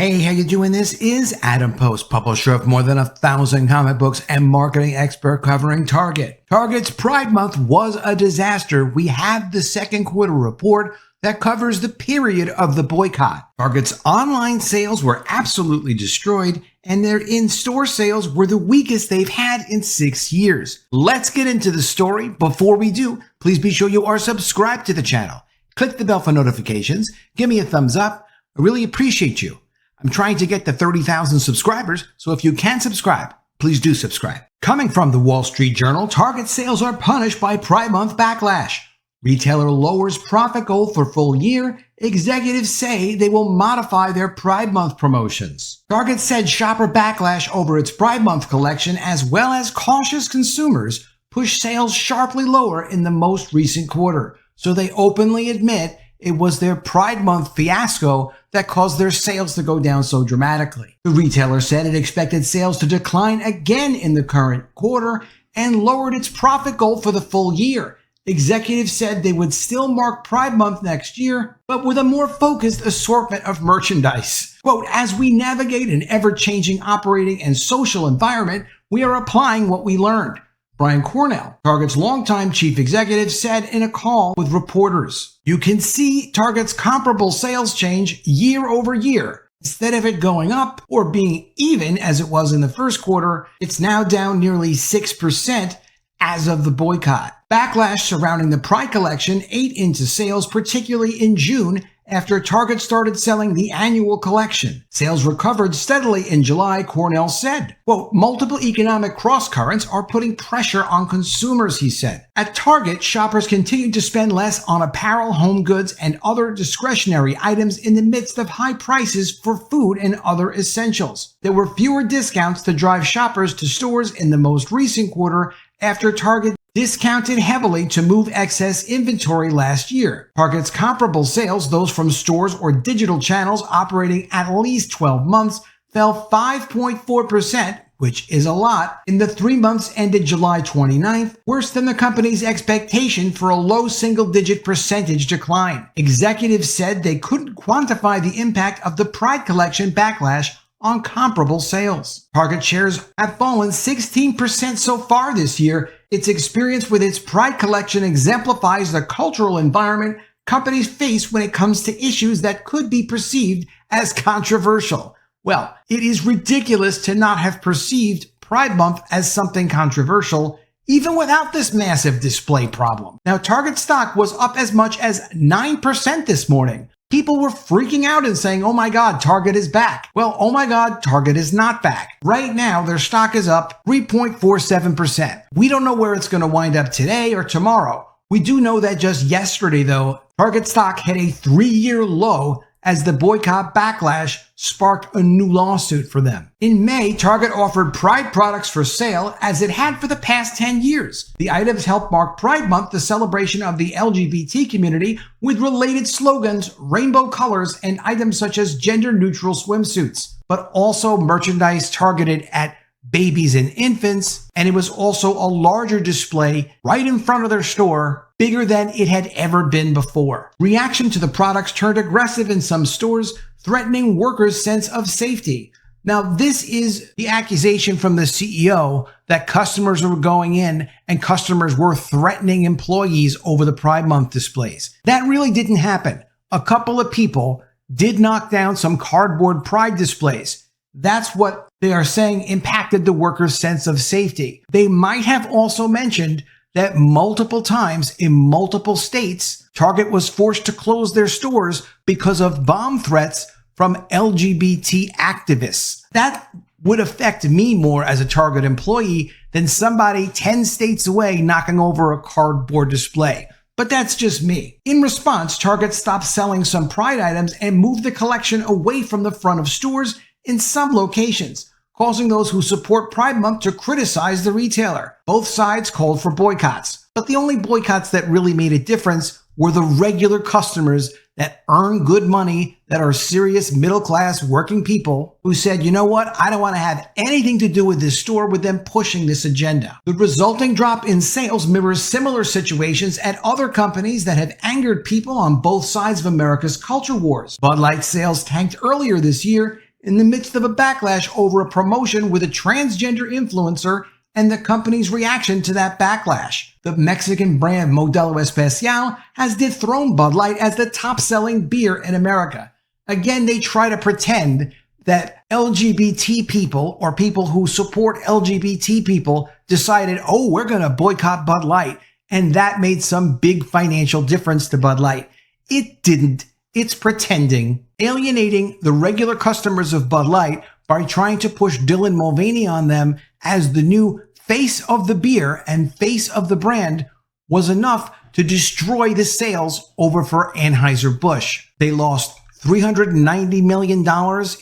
Hey, how you doing? This is Adam Post, publisher of more than 1,000 comic books and marketing expert covering Target. Target's Pride Month was a disaster. We have the second quarter report that covers the period of the boycott. Target's online sales were absolutely destroyed, and their in-store sales were the weakest they've had in 6 years. Let's get into the story. Before we do, please be sure you are subscribed to the channel. Click the bell for notifications. Give me a thumbs up. I really appreciate you. I'm trying to get to 30,000 subscribers, so if you can subscribe, please do subscribe. Coming from the Wall Street Journal, Target sales are punished by Pride Month backlash. Retailer lowers profit goal for full year. Executives say they will modify their Pride Month promotions. Target said shopper backlash over its Pride Month collection, as well as cautious consumers, pushed sales sharply lower in the most recent quarter. So they openly admit it was their Pride Month fiasco that caused their sales to go down so dramatically. The retailer said it expected sales to decline again in the current quarter and lowered its profit goal for the full year. Executives said they would still mark Pride Month next year, but with a more focused assortment of merchandise. Quote, as we navigate an ever-changing operating and social environment, we are applying what we learned. Brian Cornell, Target's longtime chief executive, said in a call with reporters, you can see Target's comparable sales change year over year. Instead of it going up or being even as it was in the first quarter, it's now down nearly 6% as of the boycott. Backlash surrounding the Pride collection ate into sales, particularly in June, after Target started selling the annual collection. Sales recovered steadily in July, Cornell said. Quote, multiple economic crosscurrents are putting pressure on consumers, he said. At Target, shoppers continued to spend less on apparel, home goods, and other discretionary items in the midst of high prices for food and other essentials. There were fewer discounts to drive shoppers to stores in the most recent quarter after Target discounted heavily to move excess inventory last year. Target's comparable sales, those from stores or digital channels operating at least 12 months, fell 5.4%, which is a lot, in the 3 months ended July 29th, worse than the company's expectation for a low single-digit percentage decline. Executives said they couldn't quantify the impact of the Pride collection backlash on comparable sales. Target shares have fallen 16% so far this year. Its experience with its Pride collection exemplifies the cultural environment companies face when it comes to issues that could be perceived as controversial. Well, it is ridiculous to not have perceived Pride Month as something controversial, even without this massive display problem. Now, Target stock was up as much as 9% this morning. People were freaking out and saying, oh my God, Target is back. Well, oh my God, Target is not back. Right now, their stock is up 3.47%. We don't know where it's going to wind up today or tomorrow. We do know that just yesterday, though, Target stock hit a 3-year low as the boycott backlash sparked a new lawsuit for them. In May, Target offered Pride products for sale as it had for the past 10 years. The items helped mark Pride Month, the celebration of the LGBT community, with related slogans, rainbow colors, and items such as gender-neutral swimsuits, but also merchandise targeted at babies and infants, and it was also a larger display right in front of their store, bigger than it had ever been before. Reaction to the products turned aggressive in some stores, threatening workers' sense of safety. Now, this is the accusation from the CEO that customers were going in and customers were threatening employees over the Pride Month displays. That really didn't happen. A couple of people did knock down some cardboard Pride displays. That's what they are saying impacted the workers' sense of safety. They might have also mentioned that multiple times in multiple states, Target was forced to close their stores because of bomb threats from LGBT activists. That would affect me more as a Target employee than somebody 10 states away knocking over a cardboard display. But that's just me. In response, Target stopped selling some Pride items and moved the collection away from the front of stores in some locations, causing those who support Pride Month to criticize the retailer. Both sides called for boycotts, but the only boycotts that really made a difference were the regular customers that earn good money, that are serious middle-class working people who said, you know what, I don't want to have anything to do with this store with them pushing this agenda. The resulting drop in sales mirrors similar situations at other companies that have angered people on both sides of America's culture wars. Bud Light sales tanked earlier this year, in the midst of a backlash over a promotion with a transgender influencer and the company's reaction to that backlash. The Mexican brand Modelo Especial has dethroned Bud Light as the top-selling beer in America. Again, they try to pretend that LGBT people or people who support LGBT people decided, oh, we're going to boycott Bud Light, and that made some big financial difference to Bud Light. It didn't. It's pretending, alienating the regular customers of Bud Light by trying to push Dylan Mulvaney on them as the new face of the beer and face of the brand was enough to destroy the sales over for Anheuser-Busch. They lost $390 million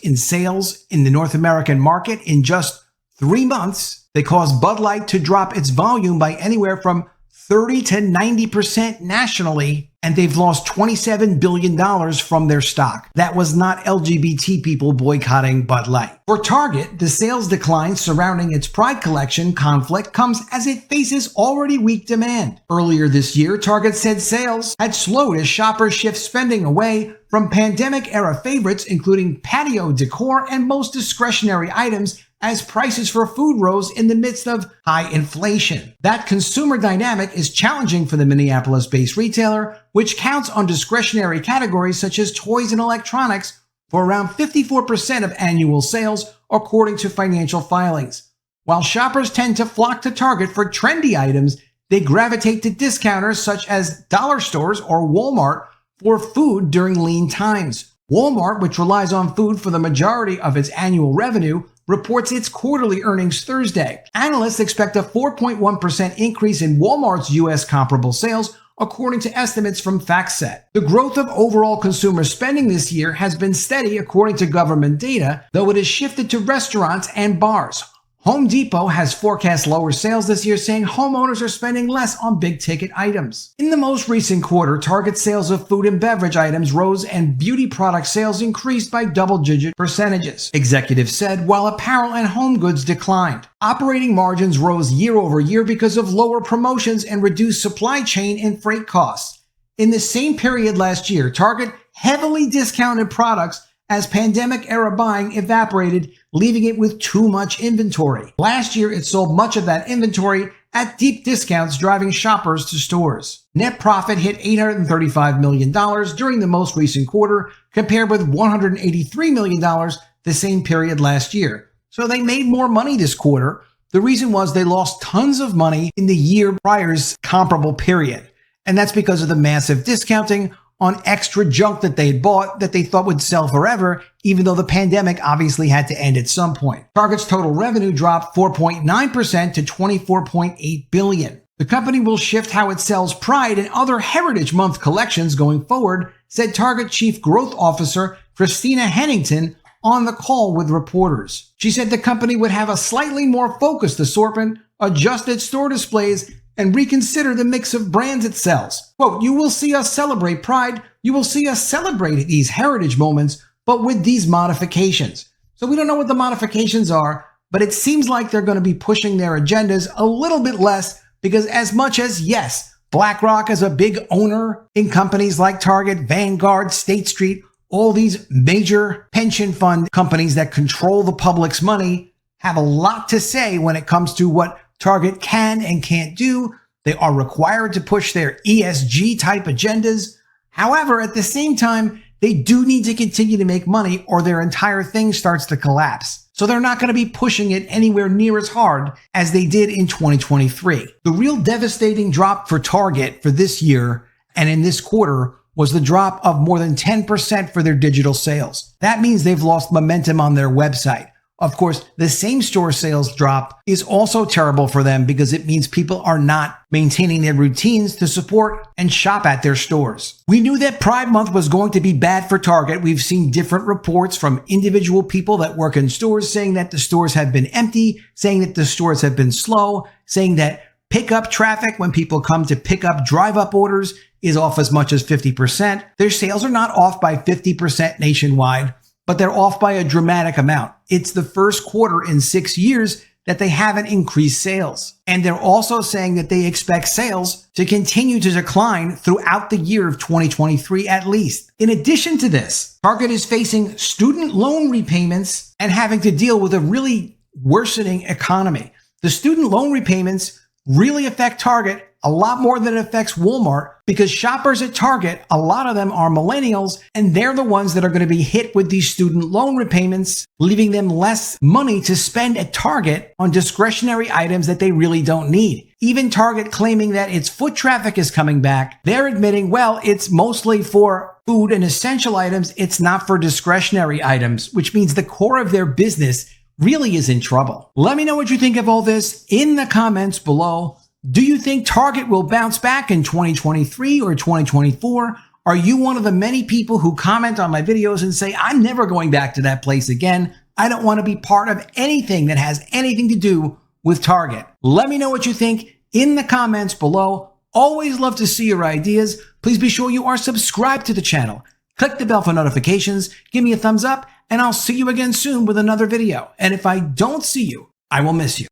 in sales in the North American market in just 3 months. They caused Bud Light to drop its volume by anywhere from 30 to 90% nationally, and they've lost $27 billion from their stock. That was not LGBT people boycotting Bud Light. For Target, the sales decline surrounding its Pride collection conflict comes as it faces already weak demand. Earlier this year, Target said sales had slowed as shoppers shift spending away from pandemic-era favorites, including patio decor and most discretionary items, as prices for food rose in the midst of high inflation. That consumer dynamic is challenging for the Minneapolis-based retailer, which counts on discretionary categories such as toys and electronics for around 54% of annual sales, according to financial filings. While shoppers tend to flock to Target for trendy items, they gravitate to discounters such as dollar stores or Walmart for food during lean times. Walmart, which relies on food for the majority of its annual revenue, reports its quarterly earnings Thursday. Analysts expect a 4.1% increase in Walmart's U.S. comparable sales, according to estimates from FactSet. The growth of overall consumer spending this year has been steady, according to government data, though it has shifted to restaurants and bars. Home Depot has forecast lower sales this year, saying homeowners are spending less on big-ticket items. In the most recent quarter, Target sales of food and beverage items rose and beauty product sales increased by double-digit percentages, executives said, while apparel and home goods declined. Operating margins rose year over year because of lower promotions and reduced supply chain and freight costs. In the same period last year, Target heavily discounted products as pandemic-era buying evaporated, leaving it with too much inventory. Last year, it sold much of that inventory at deep discounts, driving shoppers to stores. Net profit hit $835 million during the most recent quarter, compared with $183 million the same period last year. So they made more money this quarter. The reason was they lost tons of money in the year prior's comparable period. And that's because of the massive discounting on extra junk that they had bought that they thought would sell forever, even though the pandemic obviously had to end at some point. Target's total revenue dropped 4.9% to $24.8 billion. The company will shift how it sells Pride and other Heritage Month collections going forward, said Target Chief Growth Officer Christina Hennington on the call with reporters. She said the company would have a slightly more focused assortment, adjust its store displays, and reconsider the mix of brands it sells. Quote, you will see us celebrate Pride. You will see us celebrate these heritage moments, but with these modifications. So we don't know what the modifications are, but it seems like they're going to be pushing their agendas a little bit less because as much as, yes, BlackRock is a big owner in companies like Target, Vanguard, State Street, all these major pension fund companies that control the public's money have a lot to say when it comes to what Target can and can't do. They are required to push their ESG type agendas. However, at the same time, they do need to continue to make money or their entire thing starts to collapse. So they're not going to be pushing it anywhere near as hard as they did in 2023. The real devastating drop for Target for this year and in this quarter was the drop of more than 10% for their digital sales. That means they've lost momentum on their website. Of course, the same store sales drop is also terrible for them because it means people are not maintaining their routines to support and shop at their stores. We knew that Pride Month was going to be bad for Target. We've seen different reports from individual people that work in stores saying that the stores have been empty, saying that the stores have been slow, saying that pickup traffic when people come to pick up drive-up orders is off as much as 50%. Their sales are not off by 50% nationwide, but they're off by a dramatic amount. It's the first quarter in 6 years that they haven't increased sales. And they're also saying that they expect sales to continue to decline throughout the year of 2023 at least. In addition to this, Target is facing student loan repayments and having to deal with a really worsening economy. The student loan repayments really affect Target a lot more than it affects Walmart, because shoppers at Target, a lot of them are millennials, and they're the ones that are going to be hit with these student loan repayments, leaving them less money to spend at Target on discretionary items that they really don't need. Even Target claiming that its foot traffic is coming back, they're admitting, well, it's mostly for food and essential items. It's not for discretionary items, which means the core of their business really is in trouble. Let me know what you think of all this in the comments below. Do you think Target will bounce back in 2023 or 2024? Are you one of the many people who comment on my videos and say, I'm never going back to that place again? I don't want to be part of anything that has anything to do with Target. Let me know what you think in the comments below. Always love to see your ideas. Please be sure you are subscribed to the channel. Click the bell for notifications, give me a thumbs up, and I'll see you again soon with another video. And if I don't see you, I will miss you.